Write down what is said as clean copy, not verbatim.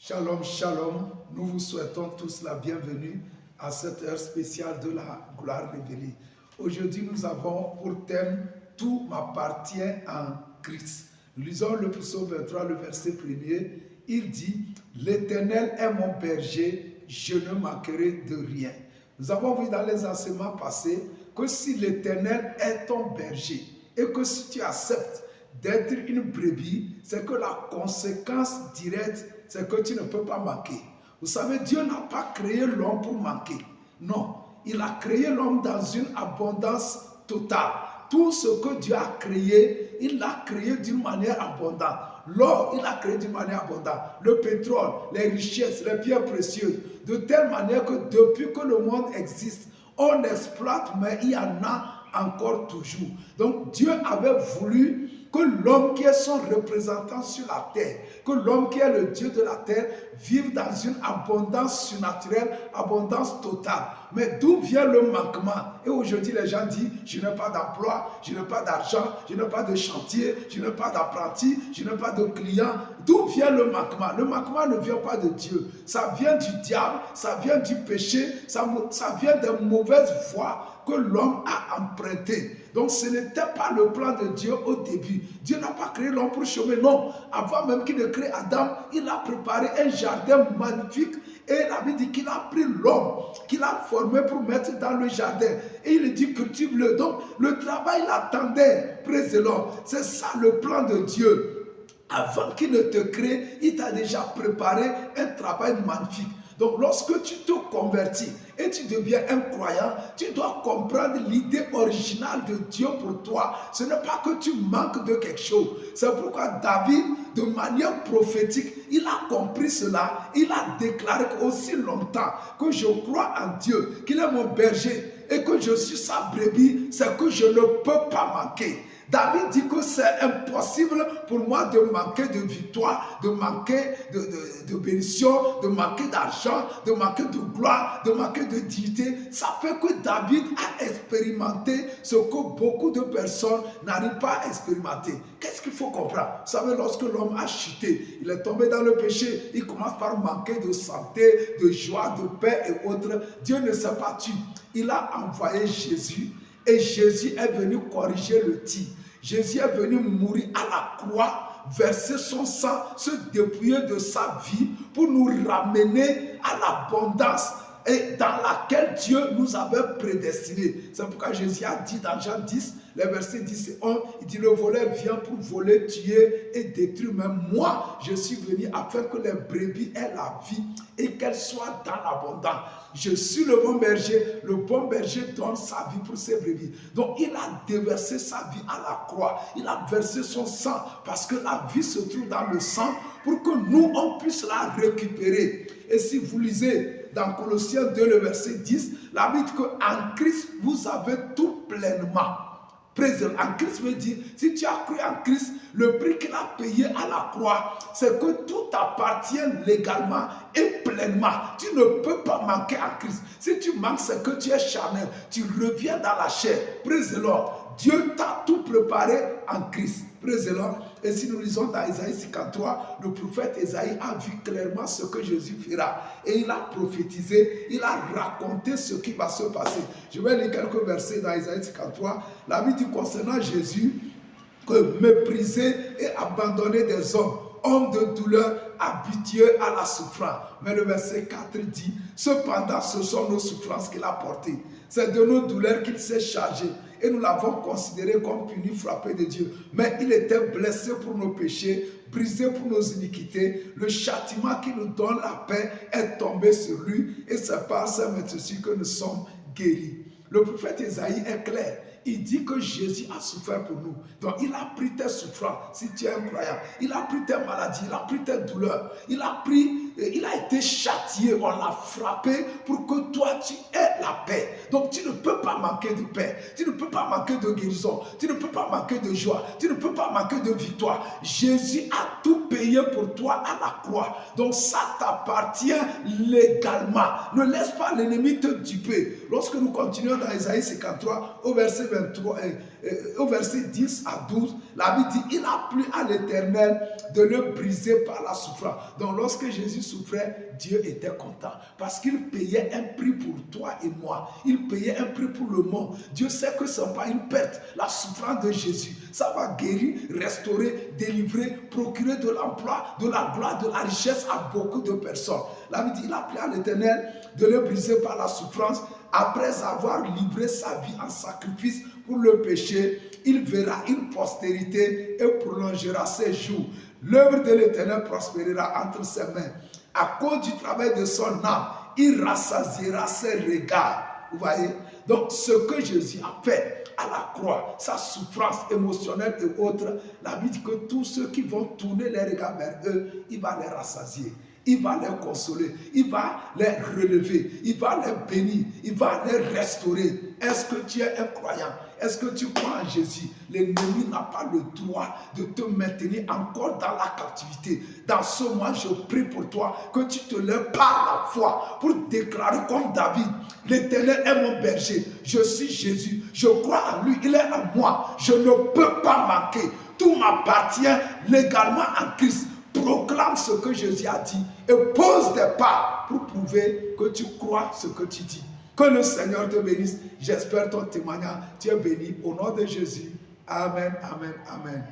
Shalom, shalom. Nous vous souhaitons tous la bienvenue à cette heure spéciale de la gloire révélée. Aujourd'hui, nous avons pour thème « Tout m'appartient en Christ ». Nous lisons le psaume 23, le verset 1er. Il dit « L'Éternel est mon berger, je ne manquerai de rien ». Nous avons vu dans les enseignements passés que si l'Éternel est ton berger et que si tu acceptes d'être une brebis, c'est que la conséquence directe, c'est que tu ne peux pas manquer. Vous savez, Dieu n'a pas créé l'homme pour manquer. Non, il a créé l'homme dans une abondance totale. Tout ce que Dieu a créé, il l'a créé d'une manière abondante. L'or, il l'a créé d'une manière abondante. Le pétrole, les richesses, les pierres précieuses. De telle manière que depuis que le monde existe, on exploite, mais il y en a encore toujours. Donc Dieu avait voulu que l'homme qui est son représentant sur la terre, que l'homme qui est le Dieu de la terre, vive dans une abondance surnaturelle, abondance totale. Mais d'où vient le manquement? Et aujourd'hui, les gens disent, je n'ai pas d'emploi, je n'ai pas d'argent, je n'ai pas de chantier, je n'ai pas d'apprenti, je n'ai pas de clients. D'où vient le manquement? Le manquement ne vient pas de Dieu. Ça vient du diable, ça vient du péché, ça vient des mauvaises voies que l'homme a empruntées. Donc ce n'était pas le plan de Dieu au début. Dieu n'a pas créé l'homme pour chômer, non. Avant même qu'il ne crée Adam, il a préparé un jardin magnifique. Et la Bible dit qu'il a pris l'homme, qu'il a formé pour mettre dans le jardin. Et il dit cultive-le. Donc le travail l'attendait, praise the Lord. C'est ça le plan de Dieu. Avant qu'il ne te crée, il t'a déjà préparé un travail magnifique. Donc lorsque tu te convertis et tu deviens un croyant, tu dois comprendre l'idée originale de Dieu pour toi. Ce n'est pas que tu manques de quelque chose. C'est pourquoi David, de manière prophétique, il a compris cela. Il a déclaré aussi longtemps que je crois en Dieu, qu'il est mon berger et que je suis sa brebis, c'est que je ne peux pas manquer. David dit que c'est impossible pour moi de manquer de victoire, de manquer de bénédiction, de manquer d'argent, de manquer de gloire, de manquer de dignité. Ça fait que David a expérimenté ce que beaucoup de personnes n'arrivent pas à expérimenter. Qu'est-ce qu'il faut comprendre? Vous savez, lorsque l'homme a chuté, il est tombé dans le péché, il commence par manquer de santé, de joie, de paix et autres. Dieu ne s'est pas tué. Il a envoyé Jésus. Et Jésus est venu corriger le tir. Jésus est venu mourir à la croix, verser son sang, se dépouiller de sa vie pour nous ramener à l'abondance et dans laquelle Dieu nous avait prédestinés. C'est pourquoi Jésus a dit dans Jean 10, les versets 10 et 11, il dit le voleur vient pour voler, tuer et détruire. Mais moi, je suis venu afin que les brebis aient la vie et qu'elles soient dans l'abondance. Je suis le bon berger donne sa vie pour ses brebis. Donc il a déversé sa vie à la croix, il a versé son sang parce que la vie se trouve dans le sang pour que nous, on puisse la récupérer. Et si vous lisez dans Colossiens 2, le verset 10, la Bible dit qu'en Christ, vous avez tout pleinement. En Christ veut dire, si tu as cru en Christ, le prix qu'il a payé à la croix, c'est que tout appartient légalement et pleinement. Tu ne peux pas manquer en Christ. Si tu manques, c'est que tu es charnel. Tu reviens dans la chair. Praise the Lord. Dieu t'a tout préparé en Christ. Praise the Lord. Et si nous lisons dans Isaïe 53, le prophète Isaïe a vu clairement ce que Jésus fera. Et il a prophétisé, il a raconté ce qui va se passer. Je vais lire quelques versets dans Isaïe 53. La Bible dit concernant Jésus que méprisé et abandonné des hommes, homme de douleur, habitué à la souffrance. Mais le verset 4 dit, cependant ce sont nos souffrances qu'il a portées. C'est de nos douleurs qu'il s'est chargé. Et nous l'avons considéré comme puni, frappé de Dieu. Mais il était blessé pour nos péchés, brisé pour nos iniquités. Le châtiment qui nous donne la paix est tombé sur lui. Et c'est par sa maîtrise que nous sommes guéris. Le prophète Isaïe est clair. Il dit que Jésus a souffert pour nous. Donc il a pris tes souffrances, si tu es un croyant. Il a pris tes maladies, il a pris tes douleurs. Il a été châtié, on l'a frappé pour que toi tu aies la paix. Donc tu ne peux pas manquer de paix. Tu ne peux pas manquer de guérison. Tu ne peux pas manquer de joie. Tu ne peux pas manquer de victoire. Jésus a tout payé pour toi à la croix. Donc ça t'appartient légalement. Ne laisse pas l'ennemi te duper. Lorsque nous continuons dans Isaïe 53 au verset 23, au verset 10 à 12, la Bible dit, il a plu à l'Éternel de le briser par la souffrance. Donc lorsque Jésus souffrait, Dieu était content parce qu'il payait un prix pour toi et moi. Il payait un prix pour le monde. Dieu sait que ce n'est pas une perte. La souffrance de Jésus, ça va guérir, restaurer, délivrer, procurer de l'emploi, de la gloire, de la richesse à beaucoup de personnes. La Bible dit, il a plu à l'Éternel de le briser par la souffrance. Après avoir livré sa vie en sacrifice pour le péché, il verra une postérité et prolongera ses jours. L'œuvre de l'Éternel prospérera entre ses mains. À cause du travail de son âme, il rassasiera ses regards. Vous voyez? Donc, ce que Jésus a fait à la croix, sa souffrance émotionnelle et autres, la Bible dit que tous ceux qui vont tourner les regards vers eux, il va les rassasier. Il va les consoler, il va les relever, il va les bénir, il va les restaurer. Est-ce que tu es un croyant? Est-ce que tu crois en Jésus? L'ennemi n'a pas le droit de te maintenir encore dans la captivité. Dans ce mois, je prie pour toi que tu te lèves par la foi pour déclarer comme David, l'Éternel est mon berger, je suis Jésus, je crois en lui, il est en moi, je ne peux pas manquer. Tout m'appartient légalement en Christ. Proclame ce que Jésus a dit et pose des pas pour prouver que tu crois ce que tu dis. Que le Seigneur te bénisse. J'espère ton témoignage. Tu es béni au nom de Jésus. Amen, amen, amen.